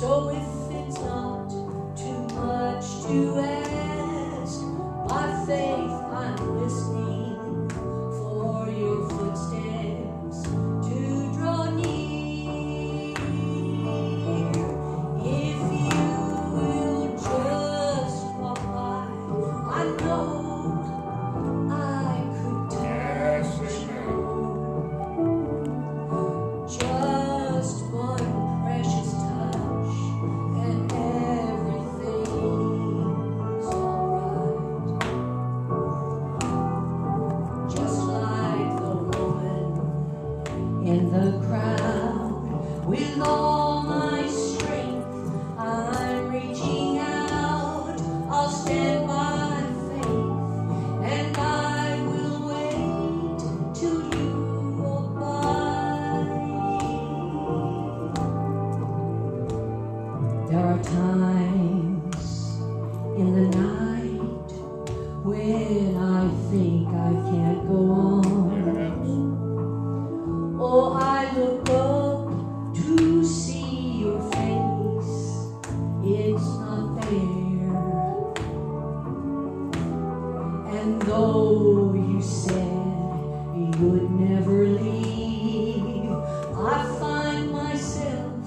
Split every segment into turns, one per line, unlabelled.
So if it's not too much to ask, by faith I'm listening for your footsteps to draw near. If you will just walk by, I know I could touch you. Just one precious touch and everything's alright. Just like the woman in the crowd, with all my strength I'm reaching out. I'll stand by faith and I will wait till you walk by. There are times in the night when I think I can't go on. Oh, I look up to see your face. It's not there. And though you said you'd never leave, I find myself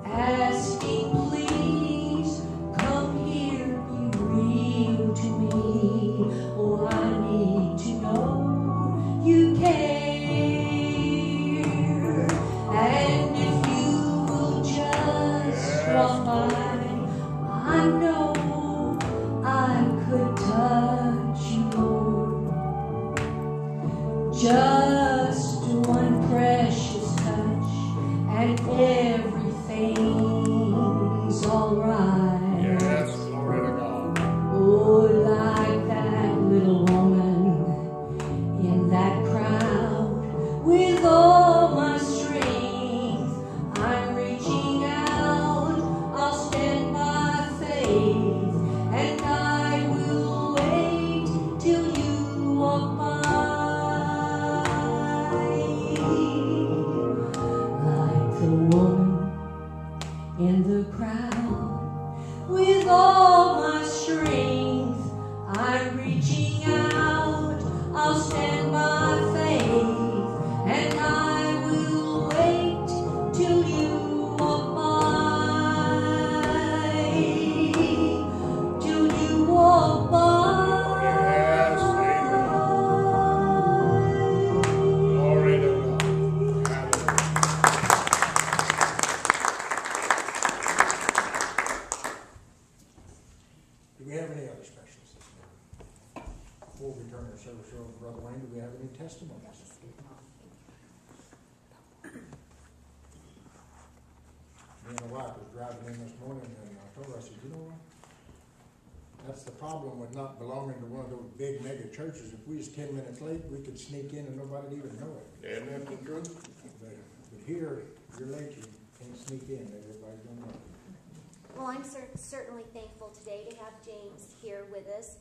asking, please come here, be real to me. Oh, I need to know you care. And if you will just walk by, I know I could touch you, Lord. Just one precious touch and everything's alright.
Yes, glory to God.
Oh, like that little woman in that crowd, with all my strength I'm reaching out. I'll stand by faith and I will wait till you walk by. Like the woman in the crowd, with all my strength I'm reaching out. I'll stand by faith and I will wait till you walk by. Till you walk by.
Yes, amen. Glory to God.
Do we have any other specials this morning? Before we turn our service over to Brother Wayne, do we have any testimonies? Me and my wife was driving in this morning and I told her, I said, you know what? That's the problem with not belonging to one of those big mega churches. If we was 10 minutes late, we could sneak in and nobody'd even know it.
Isn't that the truth?
But here, you're late, you can't sneak in, everybody's gonna know.
Well, I'm certainly thankful today to have James here with us.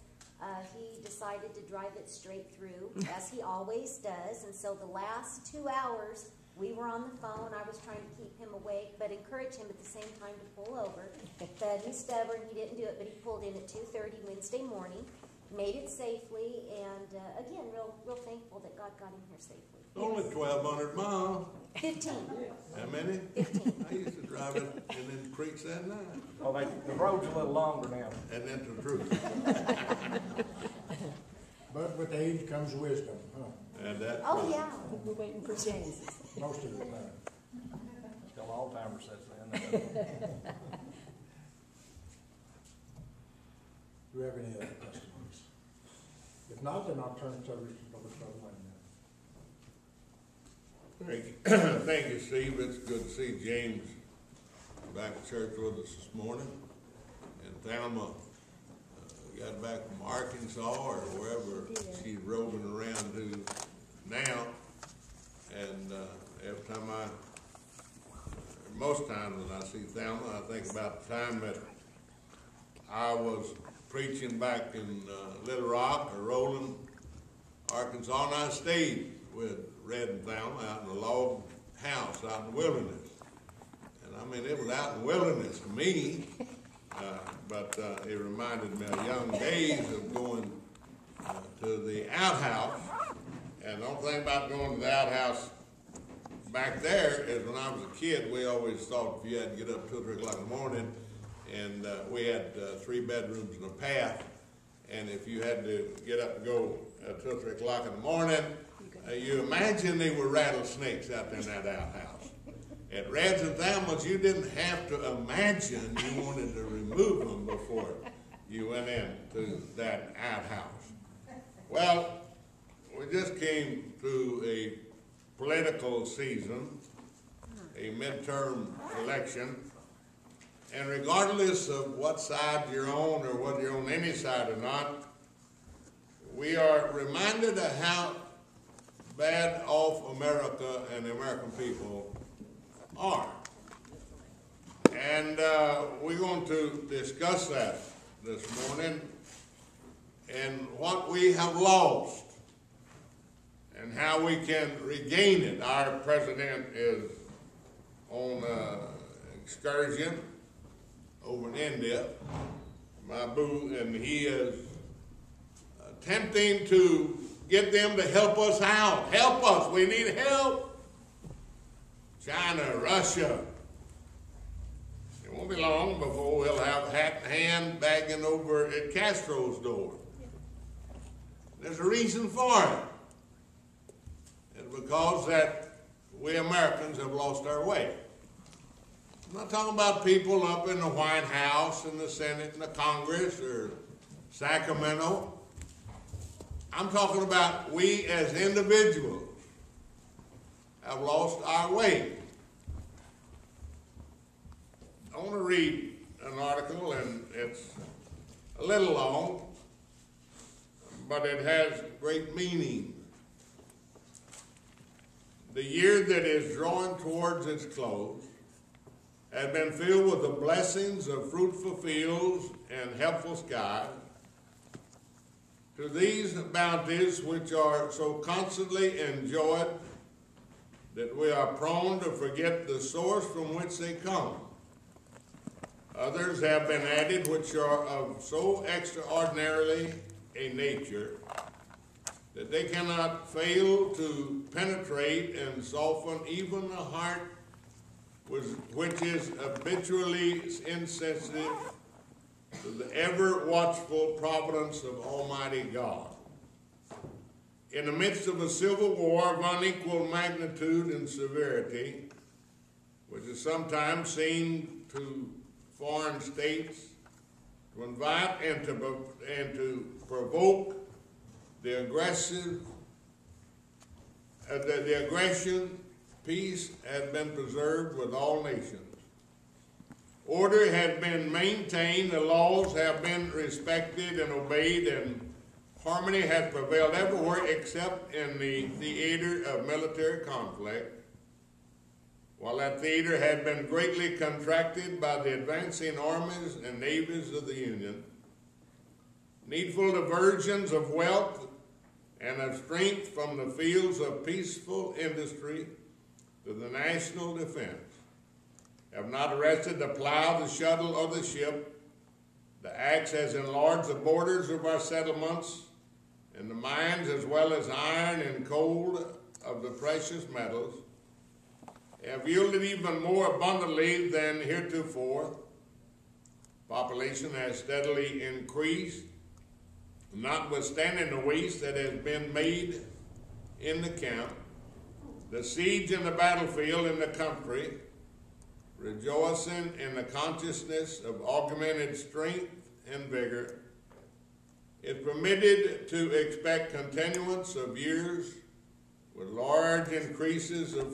He decided to drive it straight through, as he always does. And so the last 2 hours, we were on the phone. I was trying to keep him awake, but encourage him at the same time to pull over. But he's stubborn. He didn't do it, but he pulled in at 2:30 Wednesday morning, made it safely, and again, real thankful that God got him here safely.
Only 1,200 miles.
15.
How many?
15.
I used to drive it in them creeks that night.
Well, the road's a little longer now.
And that's the truth.
But with age comes wisdom, huh?
And that's
Oh,
right.
yeah.
We're waiting for James.
Most of the time.
Still all timer says that.
Do we have any other testimonies? If not, then I'll turn the service over to Brother Wayne now.
Thank you. Thank you, Steve. It's good to see James back at church with us this morning. And Thelma got back from Arkansas or wherever she's roving around to now. And every time most times when I see Thelma, I think about the time that I was preaching back in Little Rock or Roland, Arkansas, and I stayed with Red and Thelma out in a log house out in the wilderness. And I mean, it was out in the wilderness to me, but it reminded me of young days of going to the outhouse. And the only thing about going to the outhouse back there is when I was a kid, we always thought if you had to get up 2 or 3 o'clock in the morning, and we had 3 bedrooms and a path, and if you had to get up and go at 2 or 3 o'clock in the morning, you imagine they were rattlesnakes out there in that outhouse. At Reds and Thelma's, you didn't have to imagine you wanted to remove them before you went into that outhouse. Well, we just came through a political season, a midterm election, and regardless of what side you're on or whether you're on any side or not, we are reminded of how bad off America and the American people are. And we're going to discuss that this morning and what we have lost and how we can regain it. Our president is on excursion over in India, my boo, and he is attempting to get them to help us out. Help us. We need help. China, Russia. It won't be long before we'll have hat in hand bagging over at Castro's door. There's a reason for it. It's because that we Americans have lost our way. I'm not talking about people up in the White House and the Senate and the Congress or Sacramento. I'm talking about we as individuals have lost our way. I want to read an article, and it's a little long, but it has great meaning. The year that is drawing towards its close has been filled with the blessings of fruitful fields and helpful skies. To these bounties, which are so constantly enjoyed that we are prone to forget the source from which they come, others have been added which are of so extraordinarily a nature that they cannot fail to penetrate and soften even a heart which is habitually insensitive to the ever-watchful providence of Almighty God. In the midst of a civil war of unequal magnitude and severity, which is sometimes seen to foreign states to invite and to provoke the aggression, peace has been preserved with all nations. Order has been maintained, the laws have been respected and obeyed, and harmony has prevailed everywhere except in the theater of military conflict, while that theater had been greatly contracted by the advancing armies and navies of the Union. Needful diversions of wealth and of strength from the fields of peaceful industry to the national defense have not arrested the plow, the shuttle, or the ship. The axe has enlarged the borders of our settlements, and the mines, as well as iron and coal of the precious metals, have yielded even more abundantly than heretofore. Population has steadily increased, notwithstanding the waste that has been made in the camp, the siege and the battlefield in the country, rejoicing in the consciousness of augmented strength and vigor, is permitted to expect continuance of years with large increases of